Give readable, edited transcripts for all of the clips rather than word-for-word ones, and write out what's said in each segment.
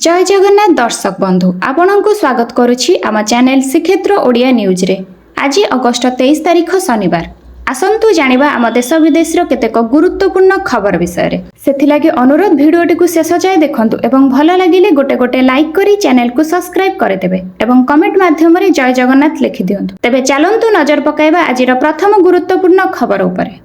जय जगन्नाथ दर्शक बंधु आपणको स्वागत करुछि आम चैनल श्रीक्षेत्र ओडिया न्यूज रे। आज अगस्ट 23 तारिख शनिवार। आसंतु जानिबा आम देश विदेश केतेक गुरुत्वपूर्ण खबर विषय रे। सेथिलागि अनुरोध भिडियोटी को शेष जाय देखंतु एवं भल लागिले गोटे गोटे लाइक करी चैनल को सब्सक्राइब करे देबे एवं कमेंट माध्यम रे जय जगन्नाथ लिखि दियंतु। तेबे चलंतु नजर पकाइबा आजिर प्रथम गुरुत्वपूर्ण खबर उपरे।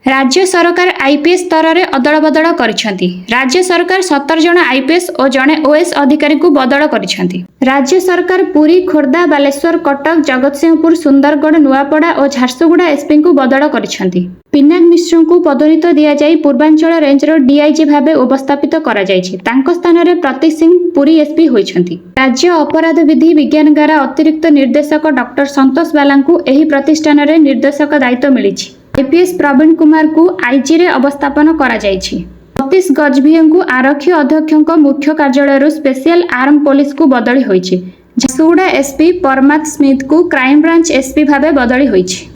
राज्य सरकार आईपीएस स्तर में अदल बदल करिसेंती। राज्य सरकार 17 जन आईपीएस और जड़े ओएस अधिकारी को बदल करिसेंती। राज्य सरकार पुरी, खोर्धा, बालेश्वर, कटक, जगतसिंहपुर, सुंदरगढ़, नुआपड़ा और झारसुगुड़ा एसपी को बदल करिसेंती। पिनाक मिश्र को पदोन्नत दिया जाई पूर्वांचल रेंजर डीआईजी भावे उपस्थापित करा जायछि। तांको स्थान रे प्रतीक सिंह पुरी एसपी होइछंती। राज्य अपराध विधि विज्ञानगार अतिरिक्त निर्देशक डॉक्टर संतोष बाला को एही प्रतिष्ठान रे निर्देशक दायित्व मिलिछि। आईपीएस प्रवीण कुमार को आईजी रे अवस्थापन करा जायछि। सतीश गजभिया को आरक्षी अध्यक्ष मुख्य कार्यालय स्पेशल आर्म पुलिस को बदली होइछि। झारसुगुड़ा एसपी परमात स्मिथ को क्राइम ब्रांच एसपी भावे बदली होइछि।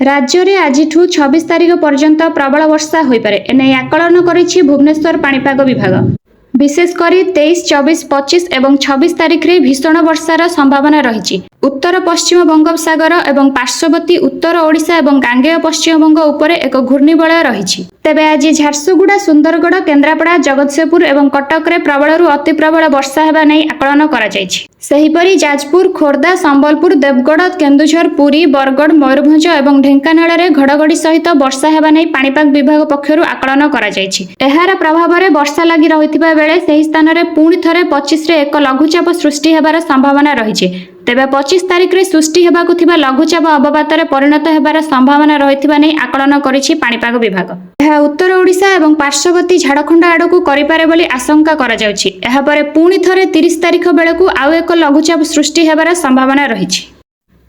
राज्य रे आजिठु 26 तारिख पर्यंत प्रबल वर्षा होई पारे एने आकलन करिछि भुवनेश्वर पाणीपाग विभाग। विशेषकर 23, 24, 25 एवं 26 तारिख रे भीषण वर्षार संभावना रही। उत्तर पश्चिम बंगोपसागर एवं पार्श्ववर्ती उत्तर ओडिशा एवं गांगेय पश्चिम बंग उपरे एक घूर्णिबलय रही। तेबे आज झारसुगुड़ा, सुंदरगढ़, केन्द्रापड़ा, जगतसिंहपुर एवं कटक रे प्रबलरू अति प्रबल वर्षा हेबा नै आकलन करा जायछि। सेहिपरि जाजपुर, खोर्धा, संबलपुर, देवगढ़, केन्दुझर, पुरी, बरगढ़, मयूरभंज एवं ढेंकानाल रे घड़घड़ी सहित वर्षा हेबा नै पाणीपाग विभाग पक्षरु आकलन करा जायछि। एहार प्रभाव रे वर्षा लागि रहितबा बेले सेही स्थान रे पुणी थरे 25 रे एक लघुचाप सृष्टि हेबार संभावना रहिछि। तेबे 25 तारिख रे सृष्टि हेबाकु थिबा लघुचाप अवपात रे परिणत हेबार संभावना रहितबा नै आकलन करिछि पाणीपाग विभाग। एहा उत्तर ओडिशा एवं पार्श्ववर्ती झारखंड आडकू करिपारे बोली आशंका करा जाउछि। एहा परे पुणी थरे 30 तारिख बेलकू आउ एक लघुचाप सृष्टि हेबार संभावना रहिछि।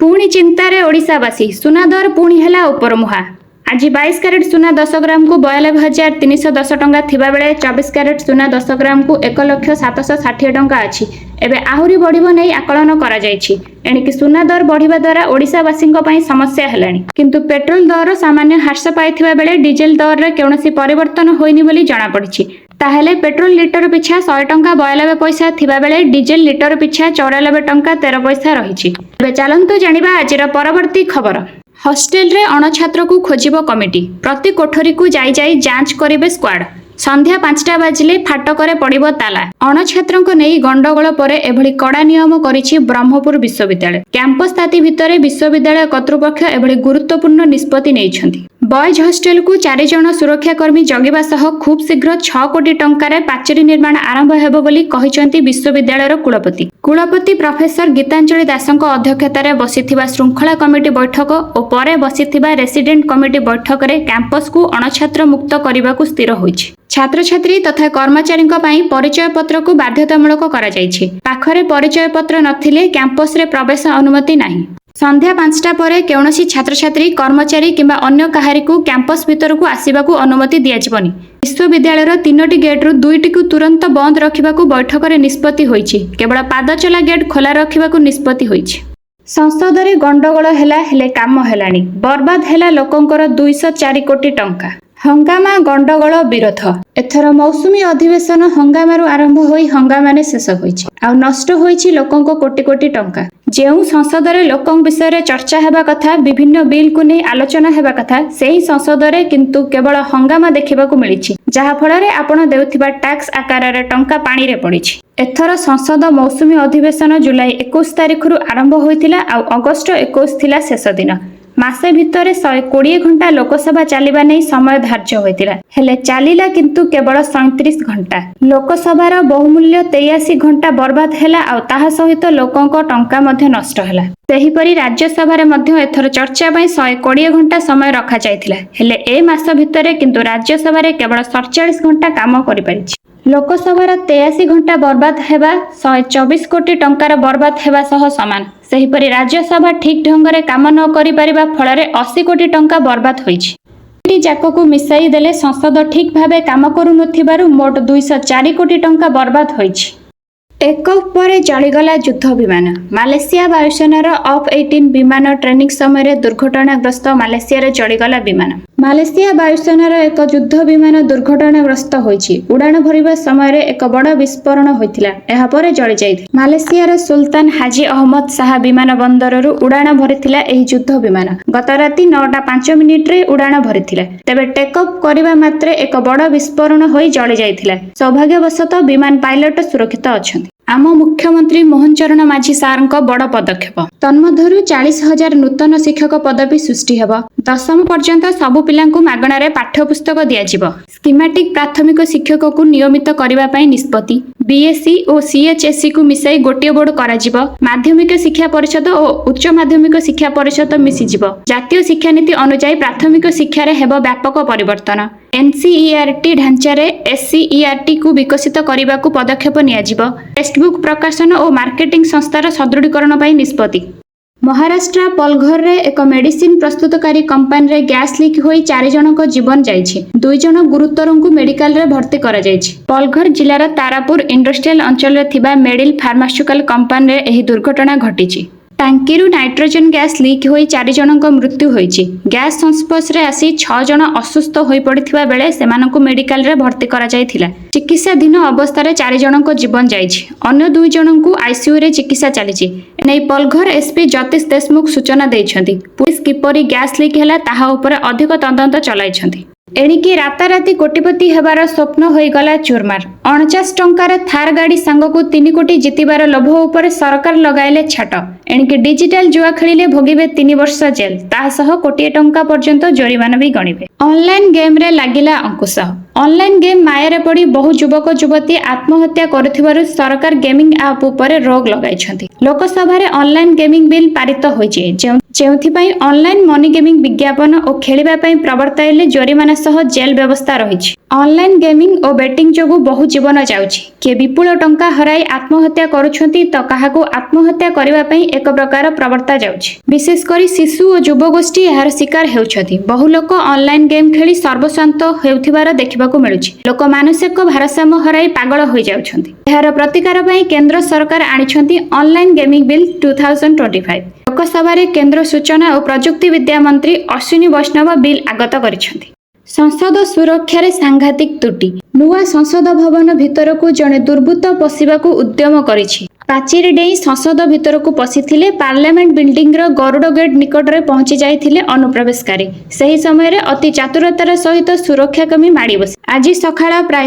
पुणी चिंतारे ओडिशावासी, सुना दर पुणी हेला उपरमुहा। आज 22 कैरेट सुना 10 ग्राम को 92,310 टंका थिबा बेले 24 कैरेट सुना 10 ग्राम को 1,0760 टंका अछि। एबे आहुरी बढ़िबो नै आकलन करा जायछि। एणिकि सुना दर बढ़िबा द्वारा ओडिशावासी पई समस्या हेलाणी। किंतु पेट्रोल दर सामान्य ह्रास पाइथिबा बेले डीजेल दर रे कौनसी परिवर्तन होइनी बोली जणा पड़िछि। ताहेले पेट्रोल लिटर पिछा 100 टंका 92 पैसा थिबा बेले डीजेल लिटर पिछा 94 टंका 13 पैसा रहिछि। एबे चलंतु जानिबा आजिर परवर्ती खबर। हॉस्टेल रे अणछात्र को खोजिबो कमिटी। प्रति कोठरी को जाई जाई जांच करिबे स्क्वाड। संध्या 5टा बाजिले फाटकरे पड़िबो ताला। अणछात्रंको नेई गंडगोल परे एभली कड़ा नियम करिछि ब्रह्मपुर विश्वविद्यालय। कैंपस ताती भितरे विश्वविद्यालय कर्तृपक्ष एभली गुरुत्वपूर्ण निष्पत्ति नेइछन्ति। बॉयज हॉस्टेल को 4 जन सुरक्षाकर्मी जगिबा सह खूब शीघ्र 6 कोटी टंकार पाचेरी निर्माण आरंभ हेबो बोली कहिसंती विश्वविद्यालयर कुलपति प्रोफेसर गीतांजलि दासଙ୍କ अध्यक्षतारे बसिथिबा श्रृंखला कमिटी बैठक और परे बसिथिबा रेसिडेंट कमिटी बैठक रे कैंपस को अणछात्र मुक्त करबाकू स्थिर होइछि। छात्र छात्री तथा कर्मचारी परिचय पत्र को बाध्यतामूलक करा जायछि। पाखरे परिचय पत्र नथिले कैंपस रे प्रवेश अनुमति नाही। संध्या 5टा परे कौनसी छात्र छात्री, कर्मचारी किंबा अन्य काहारी को कैंपस भीतर को आसीबाकू अनुमति दिया जिवनी। विश्वविद्यालयर 3टी गेट रु 2टी को तुरंत बंद रखिबाकू बैठक रे निष्पत्ति होइछि। केवल पादचला गेट खोला रखिबाकू निष्पत्ति होइछि। संसद रे गंडगोल हेला हेले काम हेलानी। बर्बाद हेला लोकंकर 204 कोटी टंका। हंगामा, गंडगोल, विरोध। एथर मौसुमी अधिवेशन हंगामारू आरंभ होई हंगामाने शेष होइछि। आ नष्ट होइछि लोकंको कोटी कोटी टंका। जेउ संसद रे लोकं विषय रे चर्चा हेबा कथा, विभिन्न बिल को नै आलोचना हेबा कथा, सेही संसद रे किंतु केवल हंगामा देखिबाकू मिलिछि। जहा फल रे आपण देउथिबा टैक्स आकार रे टंका पानी रे पड़िछि। एथर संसद मौसुमी अधिवेशन जुलाई 21 तारिख रु आरंभ होइतिला आ अगस्त 21 थिला शेष दिन। मासे भितरे 120 घंटा लोकसभा चलिबा नै समय धार्य होइतिला। हेले चलिला किंतु केवल 37 घंटा। लोकसभार बहुमूल्य 83 घंटा बर्बाद हेला आ ताहा सहित लोकंक टंका मध्ये नष्ट हेला। सेहिपरि राज्यसभा रे मध्ये एथर चर्चा पई 120 घंटा समय रखा जायतिला। हेले ए मास भितरे किंतु राज्यसभा रे केवल 47 घंटा काम करि परिछि। लोकसभार 83 घंटा बर्बाद हेबा 124 कोटी टंकार बर्बाद हेबा सह समान। सेहिपरि राज्यसभा ठीक ढंग रे काम न करि परिबा फଳରେ 80 कोटी टंका बर्बाद होइछि। जाक को मिसाई देले संसद ठीक भाबे काम करू नथिबारु मोट 204 कोटी टंका बर्बाद होइछि। एक परे जळीगला युद्ध विमान। मालेशिया वायुसेनार F-18 विमान ट्रेनिंग समय दुर्घटनाग्रस्त मालेशिया रे जळीगला विमान। ମାଲେସିଆ ବାୟୁସେନାର ଏକ ଯୁଦ୍ଧ ବିମାନ ଦୁର୍ଘଟଣାଗ୍ରସ୍ତ ହୋଇଛି। ଉଡ଼ାଣ ଭରିବା ସମୟରେ ଏକ ବଡ଼ ବିସ୍ଫୋରଣ ହୋଇଥିଲା। ଏହାପରେ ଜଳିଯାଇଥିଲା। ମାଲେସିଆର ସୁଲତାନ ହାଜି ଅହମ୍ମଦ ଶାହା ବିମାନ ବନ୍ଦରରୁ ଉଡ଼ାଣ ଭରିଥିଲା ଏହି ଯୁଦ୍ଧ ବିମାନ। ଗତ ରାତି 9:05 ଉଡ଼ାଣ ଭରିଥିଲା। ତେବେ ଟେକ୍ ଅଫ୍ କରିବା ମାତ୍ରେ ଏକ ବଡ଼ ବିସ୍ଫୋରଣ ହୋଇ ଜଳିଯାଇଥିଲା। ସୌଭାଗ୍ୟବଶତଃ ବିମାନ ପାଇଲଟ ସୁରକ୍ଷିତ ଅଛନ୍ତି। ଆମ ମୁଖ୍ୟମନ୍ତ୍ରୀ ମୋହନ ଚରଣ ମାଝୀ ସାର୍ଙ୍କ ବଡ଼ ପଦକ୍ଷେପ। ତନ୍ମଧ୍ୟରୁ 40,000 ନୂତନ ଶିକ୍ଷକ ପଦବୀ ସୃଷ୍ଟି ହେବ। ଦଶମ ପର୍ଯ୍ୟନ୍ତ ସବୁ ପିଲାଙ୍କୁ ମାଗଣାରେ ପାଠ୍ୟପୁସ୍ତକ ଦିଆଯିବ। ସ୍କିମାଟିକ୍ ପ୍ରାଥମିକ ଶିକ୍ଷକକୁ ନିୟମିତ କରିବା ପାଇଁ ନିଷ୍ପତ୍ତି। ବିଏସ୍ସି ଓ ସିଏଚ୍ଏସ୍ସିକୁ ମିଶାଇ ଗୋଟିଏ ବୋର୍ଡ କରାଯିବ। ମାଧ୍ୟମିକ ଶିକ୍ଷା ପରିଷଦ ଓ ଉଚ୍ଚ ମାଧ୍ୟମିକ ଶିକ୍ଷା ପରିଷଦ ମିଶିଯିବ। ଜାତୀୟ ଶିକ୍ଷାନୀତି ଅନୁଯାୟୀ ପ୍ରାଥମିକ ଶିକ୍ଷାରେ ହେବ ବ୍ୟାପକ ପରିବର୍ତ୍ତନ। ଏନ୍ସିଇଆର୍ଟି ଢାଞ୍ଚାରେ ଏସ୍ସିଇଆର୍ଟିକୁ ବିକଶିତ କରିବାକୁ ପଦକ୍ଷେପ ନିଆଯିବ। ଟେକ୍ସଟବୁକ୍ ପ୍ରକାଶନ ଓ ମାର୍କେଟିଂ ସଂସ୍ଥାର ସୁଦୃଢ଼ୀକରଣ ପାଇଁ ନିଷ୍ପତ୍ତି। ମହାରାଷ୍ଟ୍ର ପଲଘରରେ ଏକ ମେଡିସିନ ପ୍ରସ୍ତୁତକାରୀ କମ୍ପାନୀରେ ଗ୍ୟାସ୍ ଲିକ୍ ହୋଇ 4 ଜଣଙ୍କ ଜୀବନ ଯାଇଛି। 2 ଜଣ ଗୁରୁତରଙ୍କୁ ମେଡିକାଲରେ ଭର୍ତ୍ତି କରାଯାଇଛି। ପଲଘର ଜିଲ୍ଲାର ତାରାପୁର ଇଣ୍ଡଷ୍ଟ୍ରିଆଲ ଅଞ୍ଚଳରେ ଥିବା ମେଡିଲ୍ ଫାର୍ମାସ୍ୟୁଟିକାଲ କମ୍ପାନୀରେ ଏହି ଦୁର୍ଘଟଣା ଘଟିଛି। ଟାଙ୍କିରୁ ନାଇଟ୍ରୋଜେନ୍ ଗ୍ୟାସ୍ ଲିକ୍ ହୋଇ 4 ଜଣଙ୍କ ମୃତ୍ୟୁ ହୋଇଛି। ଗ୍ୟାସ୍ ସଂସ୍ପର୍ଶରେ ଆସି 6 ଜଣ ଅସୁସ୍ଥ ହୋଇପଡ଼ିଥିବା ବେଳେ ସେମାନଙ୍କୁ ମେଡିକାଲରେ ଭର୍ତ୍ତି କରାଯାଇଥିଲା। ଚିକିତ୍ସାଧୀନ ଅବସ୍ଥାରେ 4 ଜଣଙ୍କ ଜୀବନ ଯାଇଛି। ଅନ୍ୟ 2 ଜଣଙ୍କୁ ଆଇସିୟୁରେ ଚିକିତ୍ସା ଚାଲିଛି। ଏନେଇ ପଲଘର ଏସ୍ପି ଜ୍ୟୋତିଷ ଦେଶମୁଖ ସୂଚନା ଦେଇଛନ୍ତି। ପୁଲିସ କିପରି ଗ୍ୟାସ୍ ଲିକ୍ ହେଲା ତାହା ଉପରେ ଅଧିକ ତଦନ୍ତ ଚଳାଇଛନ୍ତି। ଏଣିକି ରାତାରାତି କୋଟିପତି ହେବାର ସ୍ୱପ୍ନ ହୋଇଗଲା ଚୁରମାର। 49 ଟଙ୍କାର ଥାର ଗାଡ଼ି ସାଙ୍ଗକୁ 3 କୋଟି ଜିତିବାର ଲୋଭ ଉପରେ ସରକାର ଲଗାଇଲେ ଛାଟ। ଏଣିକି ଡିଜିଟାଲ ଜୁଆ ଖେଳିଲେ ଭୋଗିବେ 3 ବର୍ଷ ଜେଲ୍। ତାହା ସହ କୋଟିଏ ଟଙ୍କା ପର୍ଯ୍ୟନ୍ତ ଜୋରିମାନା ବି ଗଣିବେ। ଅନଲାଇନ୍ ଗେମ୍ରେ ଲାଗିଲା ଅଙ୍କୁଶ। ଅନଲାଇନ୍ ଗେମ୍ ମାୟାରେ ପଡ଼ି ବହୁ ଯୁବକ ଯୁବତୀ ଆତ୍ମହତ୍ୟା କରୁଥିବାରୁ ସରକାର ଗେମିଂ ଆପ୍ ଉପରେ ରୋକ୍ ଲଗାଇଛନ୍ତି। ଲୋକସଭାରେ ଅନଲାଇନ୍ ଗେମିଂ ବିଲ୍ ପାରିତ ହୋଇଛି, ଯେଉଁଥିପାଇଁ ଅନଲାଇନ୍ ମନି ଗେମିଂ ବିଜ୍ଞାପନ ଓ ଖେଳିବା ପାଇଁ ପ୍ରବର୍ତ୍ତାଇଲେ ଜୋରିମାନା ସହ ଜେଲ୍ ବ୍ୟବସ୍ଥା ରହିଛି। ଅନଲାଇନ୍ ଗେମିଂ ଓ ବେଟିଂ ଯୋଗୁଁ ବହୁ ଜୀବନ ଯାଉଛି। କିଏ ବିପୁଳ ଟଙ୍କା ହରାଇ ଆତ୍ମହତ୍ୟା କରୁଛନ୍ତି ତ କାହାକୁ ଆତ୍ମହତ୍ୟା କରିବା ପାଇଁ ଏକ ପ୍ରକାର ପ୍ରବର୍ତ୍ତା ଯାଉଛି। ବିଶେଷ କରି ଶିଶୁ ଓ ଯୁବଗୋଷ୍ଠୀ ଏହାର ଶିକାର ହେଉଛନ୍ତି। ବହୁ ଲୋକ ଅନଲାଇନ୍ ଗେମ୍ ଖେଳି ସର୍ବସ୍ୱାନ୍ତ ହେଉଥିବାର ଦେଖିବାକୁ ମିଳୁଛି। ଲୋକ ମାନସିକ ଭାରସାମ୍ୟ ହରାଇ ପାଗଳ ହୋଇଯାଉଛନ୍ତି। ଏହାର ପ୍ରତିକାର ପାଇଁ କେନ୍ଦ୍ର ସରକାର ଆଣିଛନ୍ତି ଅନଲାଇନ୍ ଗେମିଂ ବିଲ୍ 2025। ଲୋକସଭାରେ କେନ୍ଦ୍ର ସୂଚନା ଓ ପ୍ରଯୁକ୍ତି ବିଦ୍ୟା ମନ୍ତ୍ରୀ ଅଶ୍ୱିନୀ ବୈଷ୍ଣବ ବିଲ୍ ଆଗତ କରିଛନ୍ତି। ସଂସଦ ସୁରକ୍ଷାରେ ସାଂଘାତିକ ତ୍ରୁଟି। ନୂଆ ସଂସଦ ଭବନ ଭିତରକୁ ଜଣେ ଦୁର୍ବୃତ୍ତ ପଶିବାକୁ ଉଦ୍ୟମ କରିଛି। ପାଚେରୀ ଡେଇଁ ସଂସଦ ଭିତରକୁ ପଶିଥିଲେ। ପାର୍ଲାମେଣ୍ଟ ବିଲ୍ଡିଂର ଗରୁଡ଼ ଗେଟ୍ ନିକଟରେ ପହଞ୍ଚି ଯାଇଥିଲେ ଅନୁପ୍ରବେଶକାରୀ। ସେହି ସମୟରେ ଅତି ଚାତୁରତାର ସହିତ ସୁରକ୍ଷାକର୍ମୀ ମାଡ଼ି ବସି ଆଜି ସକାଳ ପ୍ରାୟ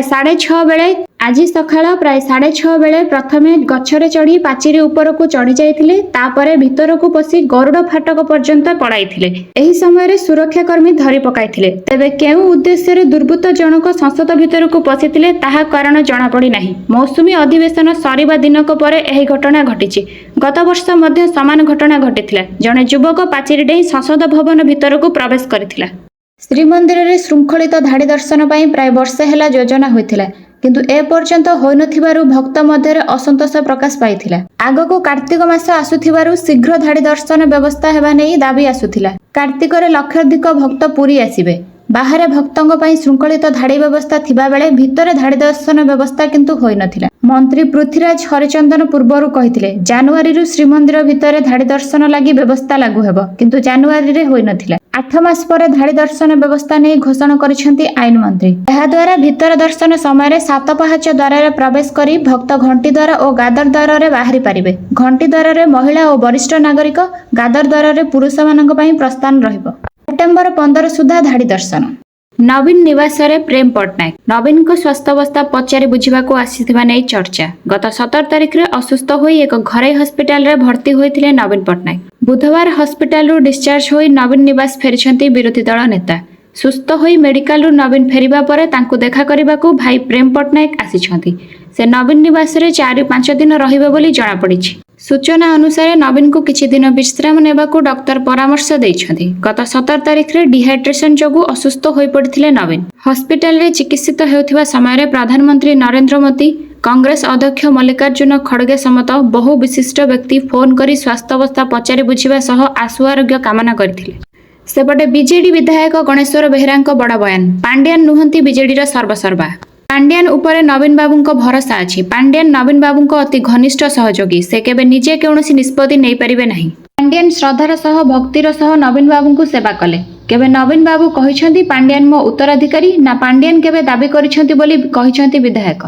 6:30 ବେଳେ ପ୍ରଥମେ ଗଛରେ ଚଢ଼ି ପାଚେରୀ ଉପରକୁ ଚଢ଼ି ଯାଇଥିଲେ। ତାପରେ ଭିତରକୁ ପଶି ଗରୁଡ଼ ଫାଟକ ପର୍ଯ୍ୟନ୍ତ ପଳାଇଥିଲେ। ଏହି ସମୟରେ ସୁରକ୍ଷାକର୍ମୀ ଧରି ପକାଇଥିଲେ। ତେବେ କେଉଁ ଉଦ୍ଦେଶ୍ୟରେ ଦୁର୍ବୃତ୍ତ ଜଣକ ସଂସଦ ଭିତରକୁ ପଶିଥିଲେ ତାହା କାରଣ ଜଣାପଡ଼ି ନାହିଁ। ମୌସୁମୀ ଅଧିବେଶନ ସରିବା ଦିନକ ପରେ ଏହି ଘଟଣା ଘଟିଛି। ଗତ ବର୍ଷ ମଧ୍ୟ ସମାନ ଘଟଣା ଘଟିଥିଲା। ଜଣେ ଯୁବକ ପାଚେରୀ ଡେଇଁ ସଂସଦ ଭବନ ଭିତରକୁ ପ୍ରବେଶ କରିଥିଲା। ଶ୍ରୀମନ୍ଦିରରେ ଶୃଙ୍ଖଳିତ ଧାଡ଼ି ଦର୍ଶନ ପାଇଁ ପ୍ରାୟ ବର୍ଷେ ହେଲା ଯୋଜନା ହୋଇଥିଲା, କିନ୍ତୁ ଏପର୍ଯ୍ୟନ୍ତ ହୋଇନଥିବାରୁ ଭକ୍ତ ମଧ୍ୟରେ ଅସନ୍ତୋଷ ପ୍ରକାଶ ପାଇଥିଲା। ଆଗକୁ କାର୍ତ୍ତିକ ମାସ ଆସୁଥିବାରୁ ଶୀଘ୍ର ଧାଡ଼ି ଦର୍ଶନ ବ୍ୟବସ୍ଥା ହେବା ନେଇ ଦାବି ଆସୁଥିଲା। କାର୍ତ୍ତିକରେ ଲକ୍ଷାଧିକ ଭକ୍ତ ପୁରୀ ଆସିବେ। ବାହାରେ ଭକ୍ତଙ୍କ ପାଇଁ ଶୃଙ୍ଖଳିତ ଧାଡ଼ି ବ୍ୟବସ୍ଥା ଥିବାବେଳେ ଭିତରେ ଧାଡ଼ି ଦର୍ଶନ ବ୍ୟବସ୍ଥା କିନ୍ତୁ ହୋଇନଥିଲା। ମନ୍ତ୍ରୀ ପୃଥ୍ୱୀରାଜ ହରିଚନ୍ଦନ ପୂର୍ବରୁ କହିଥିଲେ, ଜାନୁଆରୀରୁ ଶ୍ରୀମନ୍ଦିର ଭିତରେ ଧାଡ଼ି ଦର୍ଶନ ଲାଗି ବ୍ୟବସ୍ଥା ଲାଗୁ ହେବ, କିନ୍ତୁ ଜାନୁଆରୀରେ ହୋଇନଥିଲା। 8 ମାସ ପରେ ଧାଡ଼ି ଦର୍ଶନ ବ୍ୟବସ୍ଥା ନେଇ ଘୋଷଣା କରିଛନ୍ତି ଆଇନ ମନ୍ତ୍ରୀ। ଏହାଦ୍ୱାରା ଭିତର ଦର୍ଶନ ସମୟରେ 7 ପାହାଚ ଦ୍ୱାରରେ ପ୍ରବେଶ କରି ଭକ୍ତ ଘଣ୍ଟି ଦ୍ୱାର ଓ ଗାଦର ଦ୍ୱାରରେ ବାହାରି ପାରିବେ। ଘଣ୍ଟି ଦ୍ୱାରରେ ମହିଳା ଓ ବରିଷ୍ଠ ନାଗରିକ, ଗାଦର ଦ୍ୱାରରେ ପୁରୁଷମାନଙ୍କ ପାଇଁ ପ୍ରସ୍ଥାନ ରହିବ। ସେପ୍ଟେମ୍ବର 15 ସୁଦ୍ଧା ଧାଡ଼ି ଦର୍ଶନ। ନବୀନ ନିବାସରେ ପ୍ରେମ ପଟ୍ଟନାୟକ। ନବୀନଙ୍କ ସ୍ୱାସ୍ଥ୍ୟାବସ୍ଥା ପଚାରି ବୁଝିବାକୁ ଆସିଥିବା ନେଇ ଚର୍ଚ୍ଚା। ଗତ 17 ତାରିଖରେ ଅସୁସ୍ଥ ହୋଇ ଏକ ଘରୋଇ ହସ୍ପିଟାଲରେ ଭର୍ତ୍ତି ହୋଇଥିଲେ ନବୀନ ପଟ୍ଟନାୟକ। ବୁଧବାର ହସ୍ପିଟାଲରୁ ଡିସ୍ଚାର୍ଜ ହୋଇ ନବୀନ ନିବାସ ଫେରିଛନ୍ତି ବିରୋଧୀ ଦଳ ନେତା। ସୁସ୍ଥ ହୋଇ ମେଡିକାଲରୁ ନବୀନ ଫେରିବା ପରେ ତାଙ୍କୁ ଦେଖା କରିବାକୁ ଭାଇ ପ୍ରେମ ପଟ୍ଟନାୟକ ଆସିଛନ୍ତି। ସେ ନବୀନ ନିବାସରେ 4-5 ଦିନ ରହିବେ ବୋଲି ଜଣାପଡ଼ିଛି। ସୂଚନା ଅନୁସାରେ ନବୀନଙ୍କୁ କିଛି ଦିନ ବିଶ୍ରାମ ନେବାକୁ ଡକ୍ଟର ପରାମର୍ଶ ଦେଇଛନ୍ତି। ଗତ 17 ତାରିଖରେ ଡିହାଇଡ୍ରେସନ ଯୋଗୁଁ ଅସୁସ୍ଥ ହୋଇପଡ଼ିଥିଲେ ନବୀନ। ହସ୍ପିଟାଲରେ ଚିକିତ୍ସିତ ହେଉଥିବା ସମୟରେ ପ୍ରଧାନମନ୍ତ୍ରୀ ନରେନ୍ଦ୍ର ମୋଦି, କଂଗ୍ରେସ ଅଧ୍ୟକ୍ଷ ମଲ୍ଲିକାର୍ଜୁନ ଖଡ଼ଗେ ସମେତ ବହୁ ବିଶିଷ୍ଟ ବ୍ୟକ୍ତି ଫୋନ୍ କରି ସ୍ୱାସ୍ଥ୍ୟାବସ୍ଥା ପଚାରି ବୁଝିବା ସହ ଆଶୁ ଆରୋଗ୍ୟ କାମନା କରିଥିଲେ। ସେପଟେ ବିଜେଡି ବିଧାୟକ ଗଣେଶ୍ୱର ବେହେରାଙ୍କ ବଡ଼ ବୟାନ। ପାଣ୍ଡିଆନ ନୁହନ୍ତି ବିଜେଡିର ସର୍ବସର୍ବା। ପାଣ୍ଡିଆନ ଉପରେ ନବୀନ ବାବୁଙ୍କ ଭରସା ଅଛି। ପାଣ୍ଡିଆନ ନବୀନ ବାବୁଙ୍କ ଅତି ଘନିଷ୍ଠ ସହଯୋଗୀ। ସେ କେବେ ନିଜେ କୌଣସି ନିଷ୍ପତ୍ତି ନେଇପାରିବେ ନାହିଁ। ପାଣ୍ଡିଆନ ଶ୍ରଦ୍ଧାର ସହ ଭକ୍ତିର ସହ ନବୀନ ବାବୁଙ୍କୁ ସେବା କଲେ। केबे नवीन बाबू कहिसेंती पांड्यान मो उत्तराधिकारी ना पांड्यान केबे दाबी करिसेंती बोली कहिसेंती विधायक।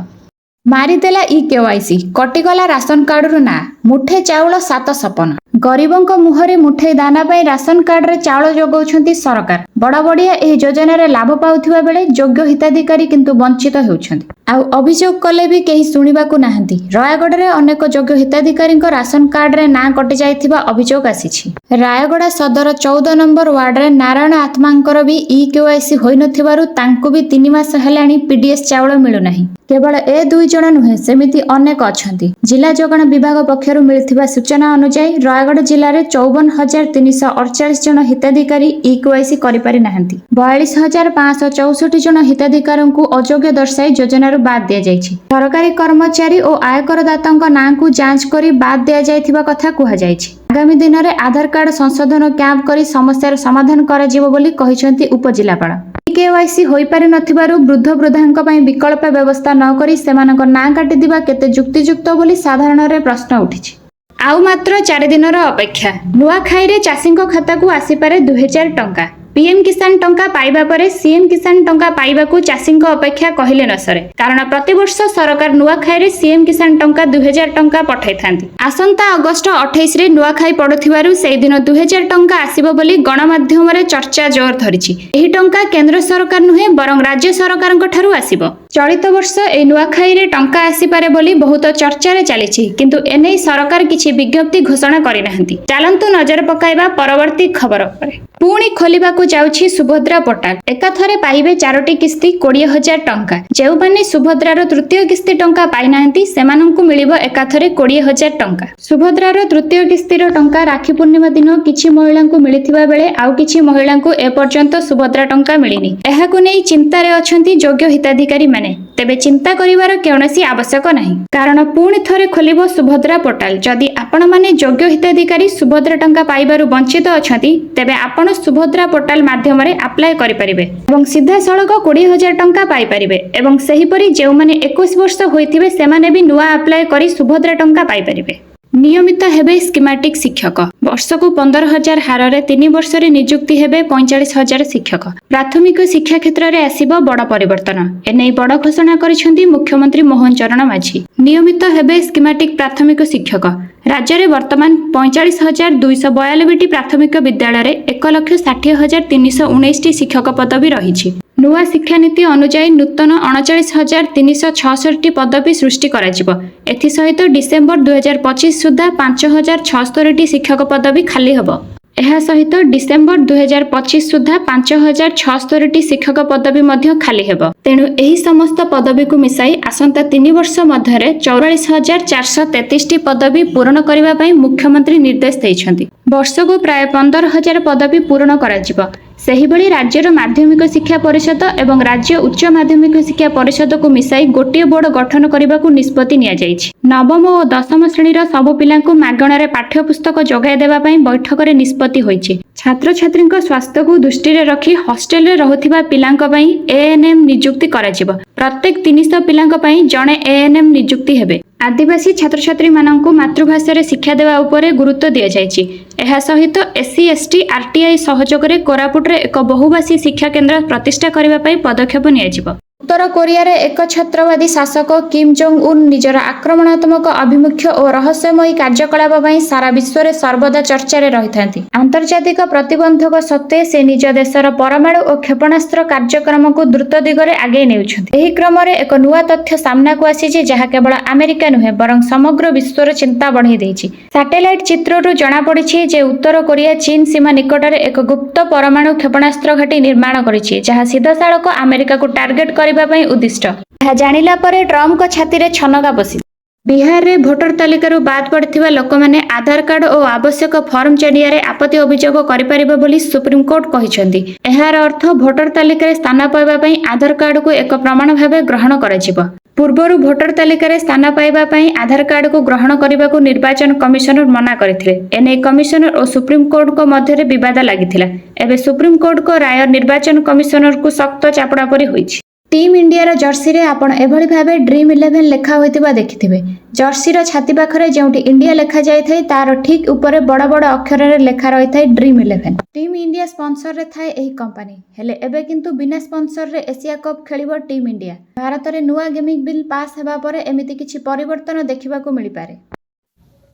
मारिदेला इ केवाईसी कटिगला राशन कार्ड रु ना मुठे चाउल 7 सपन गरीबों मुहरे मुठे दाना पाई राशन कार्ड रे चाउल जोगाउछंती सरकार। बड़ा बड़िया एही योजना रे लाभ पाउथिबा बेले योग्य हिताधिकारी किंतु वंचित हेउछंती। आउ अभियोग कले भी केही सुनिबाकू नाहंती। रायगढ़ रे अनेक योग्य हिताधिकारी राशन कार्ड रे ना कटि जाइथिबा अभियोग आसीछि। रायगढ़ सदर 14 नंबर वार्ड रे नारायण आत्मांकर भी इ केवाईसी होई नथिबारु तांकु भी 3 मास हेलाणी पीडीएस चाउल मिलु नाही। केवल ए 2 जण नुहे सेमिति अनेक अछंती। जिला जोगाण विभाग पक्षरु मिलिथिबा सूचना अनुसार रायगढ़ जिल्ला रे 54,348 जण हिताधिकारी इ केवाईसी करि पारि नाहंती। 42,564 जण हिताधिकारीं को अयोग्य दर्शाई योजना बाद दिया जायछि। सरकारी कर्मचारी और आयकर दातांक नाम को जांच करी बाद दिया जायथिबा कथा कुहा जायछि। आगामी दिन में आधार कार्ड संशोधन कैंप करी समस्यार समाधान करा जिवो बोली कहिसेंती उपजिलापाल। केवाईसी होई पारि नथिबारु वृद्ध वृद्धांक पई विकल्प व्यवस्था न करी सेमानक ना काटी दिबा केते जुक्तियुक्त बोली साधारण रे प्रश्न उठिछि। आउ मात्र 4 दिनर अपेक्षा नुआखाई रे चाषींक खाता को आसी पारे 2000 टंका। पीएम किसान टंका पाइबा परे सीएम किसान टंका पाइबाकू चाषींक अपेक्षा कहिले न सरे। कारण प्रतिवर्ष सरकार नुआखाई रे सीएम किसान टंका 2000 टंका पठाई थांती। आसंता अगस्ट 28 रे नुआखाई पड़ुथिबारु सेहि दिन 2000 टंका आसीबो बोली गणमाध्यम रे चर्चा जोर धरिछि। एही टंका केंद्र सरकार नुहे बरं राज्य सरकारक ठारु आसीबो। चलित वर्ष ए नुआखाई रे टंका आसी पारे बोली बहुत चर्चा रे चलिछि, किंतु एनै सरकार किछि विज्ञप्ति घोषणा करि नाहंती। चालंतु नजर पकाइबा परवर्ती खबर पर। पुणी खोलिबाकू जाउछि सुभद्रा पोर्टाल। एकाथरे पाइबे 4टी किस्ती 20,000 टंका। जेउमाने सुभद्रार तृतीय किस्ती टंका पाइ नाहंती सेमानंकु मिलिबो एकाथरे 20,000 टंका। सुभद्रार तृतीय किस्तीर टंका राखी पूर्णिमा दिन किछि महिलांकु मिलिथिबा बेले आउ किछि महिलांकु ए पर्यंत सुभद्रा टंका मिलिनी। एहाकु नै चिंता रे अछंती योग्य हिताधिकारी माने। तेबे चिंता करिवार कौनसी आवश्यक नहीं, कारण पुणी थरे खोलिबो सुभद्रा पोर्टाल। जदि आपण माने योग्य हिताधिकारी सुभद्रा टंका पाइबारु वंचित अछंती तेबे आपण सुभद्रा पोर्टाल माध्यम रे अप्लाई करि परिबे एवं सीधा सड़क 20,000 टंका पाइ परिबे एवं सेही परि जेउ माने 21 वर्ष होइथिबे सेमाने भी नुआ अप्लाई करी सुभद्रा टंका पाइ परिबे। नियमित हेबे स्कीमेटिक शिक्षक। वर्षकु 15,000 हार रे 3 वर्ष रे नियुक्ति हेबे 45,000 शिक्षक। प्राथमिक शिक्षा क्षेत्र रे आसीबो बड़ परिवर्तन। एनै बड़ घोषणा करिसेंती मुख्यमंत्री मोहन चरण माझी। नियमित हेबे स्कीमेटिक प्राथमिक शिक्षक। राज्य रे वर्तमान 45,292 प्राथमिक विद्यालय रे 1,60,319 टी शिक्षक पदवी रहिछि। नुआ शिक्षा नीति अनुसार नूतन 39,366 पदवी सृष्टि कराजिबो। एथि सहित डिसेंबर 2025 सुधा 5,076 टी शिक्षक पदवी खाली हबो। एहा सहित डिसेंबर 2025 सुधा 5,076 टी शिक्षक पदवी मध्य खाली हेबो। तेणु एही समस्त पदवी को मिसाई आसंता 3 वर्ष मध्यरे 44,433 टी पदवी पूर्ण करिबा पई मुख्यमंत्री निर्देश दैछंती। वर्षको प्राय 15,000 पदवी पूर्ण कराजिबो। सेहिभଳି राज्यर माध्यमिक शिक्षा परिषद एवं राज्य उच्च माध्यमिक शिक्षा परिषद को मिसाई गोटे बोर्ड गठन करने निष्पत्ति निया जायछि। नवम और दशम श्रेणीर सबु पिलांकु मागणारे पाठ्यपुस्तक जोगाई देबा पई बैठक रे निष्पत्ति होईछि। छात्र छात्रीक स्वास्थ्य को दृष्टि रे रखी हॉस्टेल रे रहुथिबा पिलांक पई एएनएम नियुक्ति कराजिबो। प्रत्येक 300 पिलांक पई जणे एएनएम नियुक्ति हेबे। आदिवासी छात्र छात्री मानंकु मातृभाषा रे शिक्षा देवा उपरे गुरुत्व दिया जायछि। एहा सहित एससी एसटी आरटीआई सहयोग रे कोरापुट रे एक बहुभाषी शिक्षा केंद्र प्रतिष्ठा करिबा पई पदक्षेप नियाजिबो। उत्तर कोरिया रे एक छत्रवादी शासक किम जोंग उन निजर आक्रमणात्मक अभिमुख्य और रहस्यमयी कार्यकलाप पई सारा विश्व रे सर्वदा चर्चा रे रहिथांती। आंतर्जातिक प्रतिबंधक सत्वे से निज देशर परमाणु और क्षेपणास्त्र कार्यक्रम को द्रुत दिगरे आगे नेउछंती। एही क्रम रे एक नुआ तथ्य सामना को आसीछि जहा केवल अमेरिका नुहे बरं समग्र विश्वर चिंता बढ़ाई देछि। सैटेलाइट चित्ररु जणा पड़िछि जे उत्तर कोरिया चीन सीमा निकट रे एक गुप्त परमाणु क्षेपणास्त्र घाटी निर्माण करिछि जहा सीधासाळक अमेरिका को टार्गेट करबा पई उद्दिष्ट। यह जानिला परे ट्रम्प को छाती रे छनगा बसी। बिहार रे भोटर तालिका बाद पड़थिबा लोक माने आधार कार्ड और आवश्यक फॉर्म जरिया रे आपत्ति अभियोग करि परिबे बोली सुप्रीम कोर्ट कहिसेंती। एहार अर्थ भोटर तालिका रे स्थान पाइबा पई आधार कार्ड को एक प्रमाण भाबे ग्रहण कराजिबो। पूर्वरु भोटर तालिका रे स्थान पाइबा पई आधार कार्ड को ग्रहण करबाकू निर्वाचन कमिशनर मना करथिले। एने कमिशनर और सुप्रीम कोर्ट को मध्य रे विवाद लागिथिला। एबे सुप्रीम कोर्ट को राय निर्वाचन कमिशनर को सख्त चापड़ा परि होईछि। टीम इंडिया जर्सी रे आपण एभली भाबे ड्रीम 11 लेखा होइतिबा देखिथिबे। जर्सीर छाती पाखरे जेउठी इंडिया लेखा जाय थाए तार ठीक ऊपर बड़ बड़ अक्षर रे लेखा रही थाए ड्रीम 11। टीम इंडिया स्पॉन्सर रे थाए एही कंपनी हेले एबे किंतु बिना स्पॉन्सर रे एशिया कप खेलिबो टीम इंडिया। भारत रे नुआ गेमिंग बिल पास हेबा परे एमिति किछि परिवर्तन देखिबाकू मिलि पारे।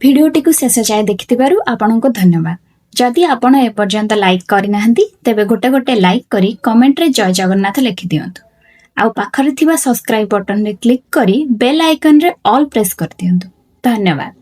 भिडियोटी को शेष जाय देखिथिबारु आपनको धन्यवाद। जदि आपण ए पर्यंत लाइक करिनाहंती तेबे गोटे गोटे लाइक करी कमेंट रे जय जगन्नाथ लिखि दियंतु। आउ पाखरे थिबा सब्सक्राइब बटन रे क्लिक करी बेल आइकन रे ऑल प्रेस कर दियंतु। धन्यवाद।